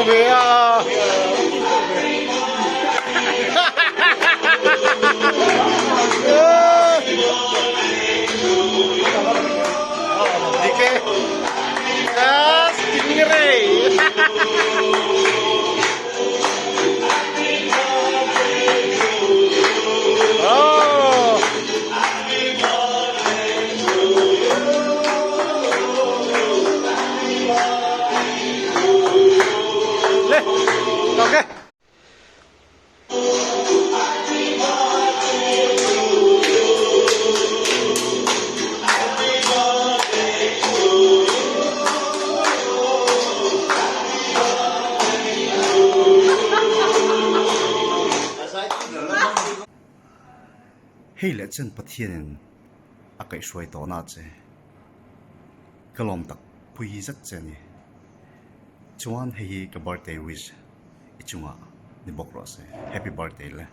뭐야? Dike, stingray. Oh. Okay. Hey lẽ chân bắt thiên à cái suy đó na chứ cái lòng tắc bùi rất chân nè chuan hey cái birthday wish chung à ni bốc rồi happy birthday le